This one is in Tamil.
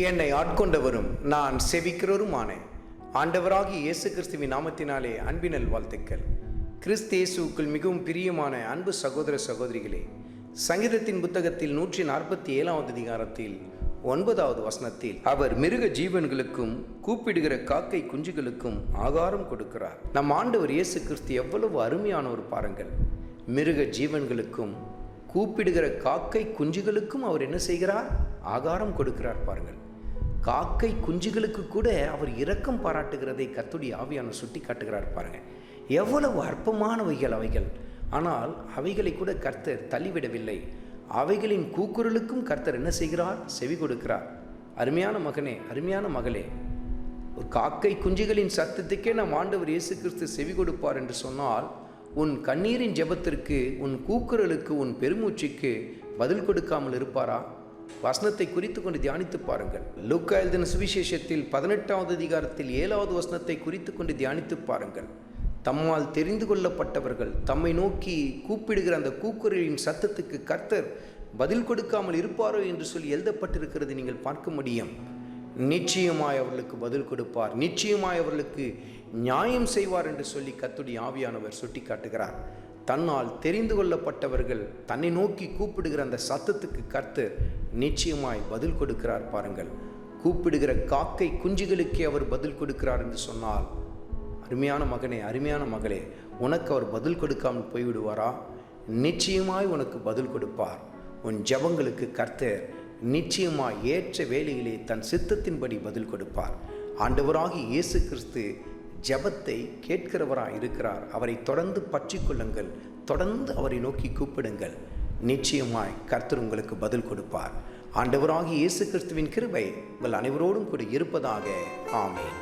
என்னை ஆட்கொண்டவரும் நான் செவிக்கிறவருமான ஆண்டவராகிய இயேசு கிறிஸ்துவின் நாமத்தினாலே அன்பினல் வாழ்த்துக்கள். கிறிஸ்தேசுக்குள் மிகவும் பிரியமான அன்பு சகோதர சகோதரிகளே, சங்கீதத்தின் புத்தகத்தில் 147வது அதிகாரத்தில் 9வது வசனத்தில் அவர் மிருக ஜீவன்களுக்கும் கூப்பிடுகிற காக்கை குஞ்சுகளுக்கும் ஆகாரம் கொடுக்கிறார். நம் ஆண்டவர் இயேசு கிறிஸ்து எவ்வளவு அருமையானவர் பாருங்கள். மிருக ஜீவன்களுக்கும் கூப்பிடுகிற காக்கை குஞ்சுகளுக்கும் அவர் என்ன செய்கிறார்? ஆகாரம் கொடுக்கிறார் பாருங்கள். காக்கை குஞ்சுகளுக்கு கூட அவர் இரக்கம் பாராட்டுகிறதை கர்த்தருடைய ஆவியானவர் சுட்டி காட்டுகிறார் பாருங்கள். எவ்வளவு அற்பமானவைகள் அவைகள், ஆனால் அவைகளை கூட கர்த்தர் தள்ளிவிடவில்லை. அவைகளின் கூக்குரலுக்கும் கர்த்தர் என்ன செய்கிறார்? செவி கொடுக்கிறார். அருமையான மகனே, அருமையான மகளே, ஒரு காக்கை குஞ்சுகளின் சத்தத்துக்கே நம் ஆண்டவர் இயேசு கிறிஸ்து செவி கொடுப்பார் என்று சொன்னால், உன் கண்ணீரின் ஜெபத்திற்கு, உன் கூக்குரலுக்கு, உன் பெருமூச்சுக்கு பதில் கொடுக்காமல் இருப்பாரா? வசனத்தை குறித்து கொண்டு தியானித்து பாருங்கள். லூக்கா எழுதின சுவிசேஷத்தில் 18வது அதிகாரத்தில் 7வது வசனத்தை குறித்து கொண்டு தியானித்து பாருங்கள். தம்மால் தெரிந்து கொள்ளப்பட்டவர்கள் தம்மை நோக்கி கூப்பிடுகிற அந்த கூக்குரலின் சத்தத்துக்கு கர்த்தர் பதில் கொடுக்காமல் இருப்பாரோ என்று சொல்லி எழுதப்பட்டிருக்கிறது நீங்கள் பார்க்க முடியும். நிச்சயமாய் அவர்களுக்கு பதில் கொடுப்பார், நிச்சயமாய் அவர்களுக்கு நியாயம் செய்வார் என்று சொல்லி கர்த்தருடைய ஆவியானவர் சுட்டி காட்டுகிறார். தன்னால் தெரிந்து கொள்ளப்பட்டவர்கள் தன்னை நோக்கி கூப்பிடுகிற அந்த சத்தத்துக்கு கர்த்தர் நிச்சயமாய் பதில் கொடுக்கிறார் பாருங்கள். கூப்பிடுகிற காக்கை குஞ்சுகளுக்கே அவர் பதில் கொடுக்கிறார் என்று சொன்னால், அருமையான மகனே, அருமையான மகளே, உனக்கு அவர் பதில் கொடுக்காமல் போய்விடுவாரா? நிச்சயமாய் உனக்கு பதில் கொடுப்பார். உன் ஜெபங்களுக்கு கர்த்தர் நிச்சயமாய் ஏற்ற வேளையிலே தன் சித்தத்தின்படி பதில் கொடுப்பார். ஆண்டவராகிய இயேசு கிறிஸ்து ஜெபத்தை கேட்கிறவராய் இருக்கிறார். அவரை தொடர்ந்து பற்றி கொள்ளுங்கள், தொடர்ந்து அவரை நோக்கி கூப்பிடுங்கள். நிச்சயமாய் கர்த்தர் உங்களுக்கு பதில் கொடுப்பார். ஆண்டவராகிய இயேசு கிறிஸ்துவின் கிருபை உங்கள் அனைவரோடும் கூட இருப்பதாக. ஆமென்.